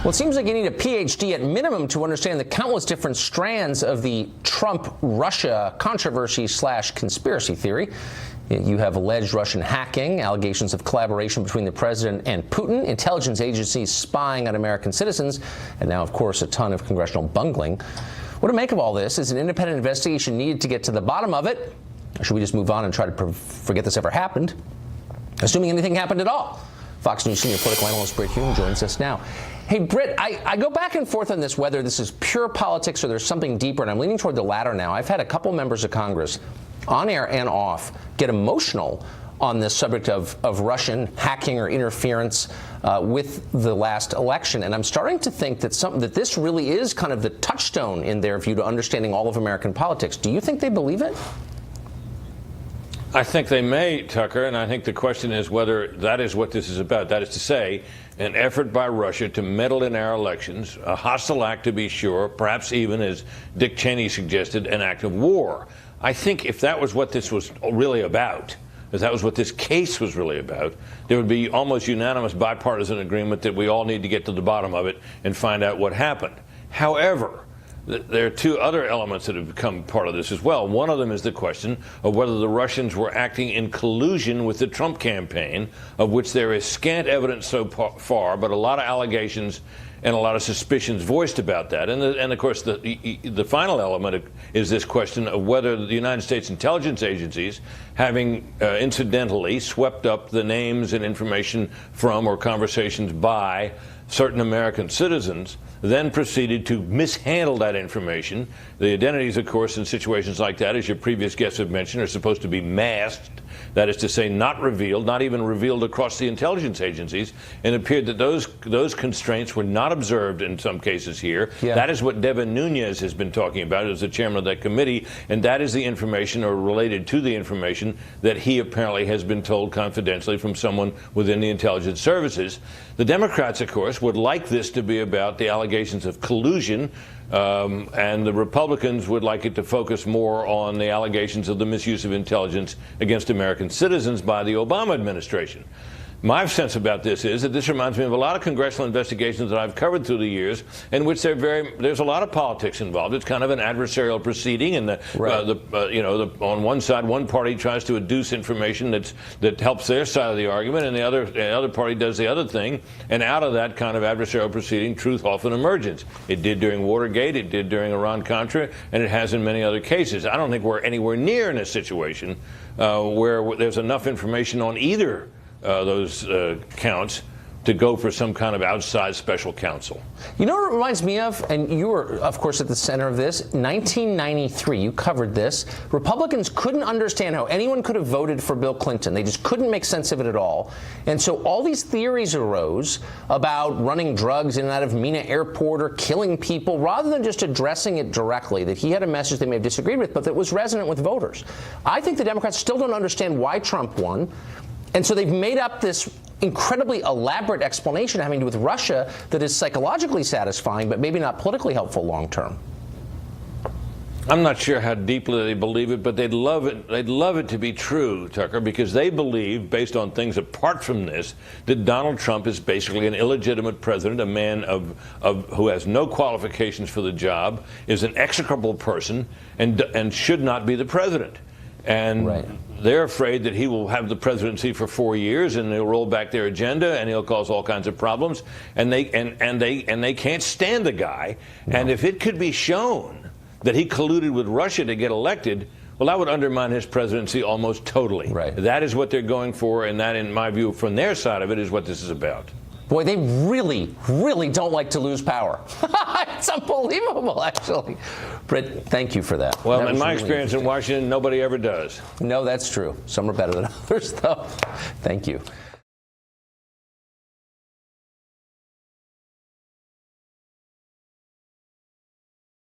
Well, it seems like you need a PhD at minimum to understand the countless different strands of the Trump-Russia controversy/conspiracy theory. You have alleged Russian hacking, allegations of collaboration between the president and Putin, intelligence agencies spying on American citizens, and now, of course, a ton of congressional bungling. What to make of all this? Is an independent investigation needed to get to the bottom of it? Or should we just move on and try to forget this ever happened? Assuming anything happened at all. Fox News senior political analyst Britt Hume joins us now. Hey, Britt, I go back and forth on this, whether this is pure politics or there's something deeper, and I'm leaning toward the latter now. I've had a couple members of Congress, on air and off, get emotional on this subject of Russian hacking or interference with the last election. And I'm starting to think that this really is kind of the touchstone in their view to understanding all of American politics. Do you think they believe it? I think they may, Tucker, and I think the question is whether that is what this is about. That is to say, an effort by Russia to meddle in our elections, a hostile act to be sure, perhaps even, as Dick Cheney suggested, an act of war. I think if that was what this was really about, if that was what this case was really about, there would be almost unanimous bipartisan agreement that we all need to get to the bottom of it and find out what happened. However, there are two other elements that have become part of this as well. One of them is the question of whether the Russians were acting in collusion with the Trump campaign, of which there is scant evidence so far, but a lot of allegations and a lot of suspicions voiced about that. And of course, the final element is this question of whether the United States intelligence agencies, having incidentally swept up the names and information from or conversations by certain American citizens, then proceeded to mishandle that information. The identities, of course, in situations like that, as your previous guests have mentioned, are supposed to be masked. That is to say, not revealed, not even revealed across the intelligence agencies. And it appeared that those constraints were not observed in some cases here. Yeah. That is what Devin Nunez has been talking about as the chairman of that committee. And that is the information, or related to the information, that he apparently has been told confidentially from someone within the intelligence services. The Democrats, of course, would like this to be about the allegations of collusion, and the Republicans would like it to focus more on the allegations of the misuse of intelligence against American citizens by the Obama administration. My sense about this is that this reminds me of a lot of congressional investigations that I've covered through the years, in which there's a lot of politics involved. It's kind of an adversarial proceeding, and on one side, one party tries to adduce information that helps their side of the argument, and the other party does the other thing. And out of that kind of adversarial proceeding, truth often emerges. It did during Watergate, it did during Iran-Contra, and it has in many other cases. I don't think we're anywhere near in a situation where there's enough information on either those counts to go for some kind of outside special counsel. You know what it reminds me of? And you were, of course, at the center of this. 1993, you covered this. Republicans couldn't understand how anyone could have voted for Bill Clinton. They just couldn't make sense of it at all. And so all these theories arose about running drugs in and out of Mina Airport or killing people, rather than just addressing it directly, that he had a message they may have disagreed with, but that was resonant with voters. I think the Democrats still don't understand why Trump won. And so they've made up this incredibly elaborate explanation having to do with Russia that is psychologically satisfying, but maybe not politically helpful long term. I'm not sure how deeply they believe it, but they'd love it. They'd love it to be true, Tucker, because they believe, based on things apart from this, that Donald Trump is basically an illegitimate president, a man who has no qualifications for the job, is an execrable person, and should not be the president. And right. They're afraid that he will have the presidency for 4 years, and they'll roll back their agenda, and he'll cause all kinds of problems. And they can't stand the guy. No. And if it could be shown that he colluded with Russia to get elected, well, that would undermine his presidency almost totally. Right. That is what they're going for, and that, in my view, from their side of it, is what this is about. Boy, they really, really don't like to lose power. It's unbelievable, actually. Britt, thank you for that. Well, in my experience in Washington, nobody ever does. No, that's true. Some are better than others, though. Thank you.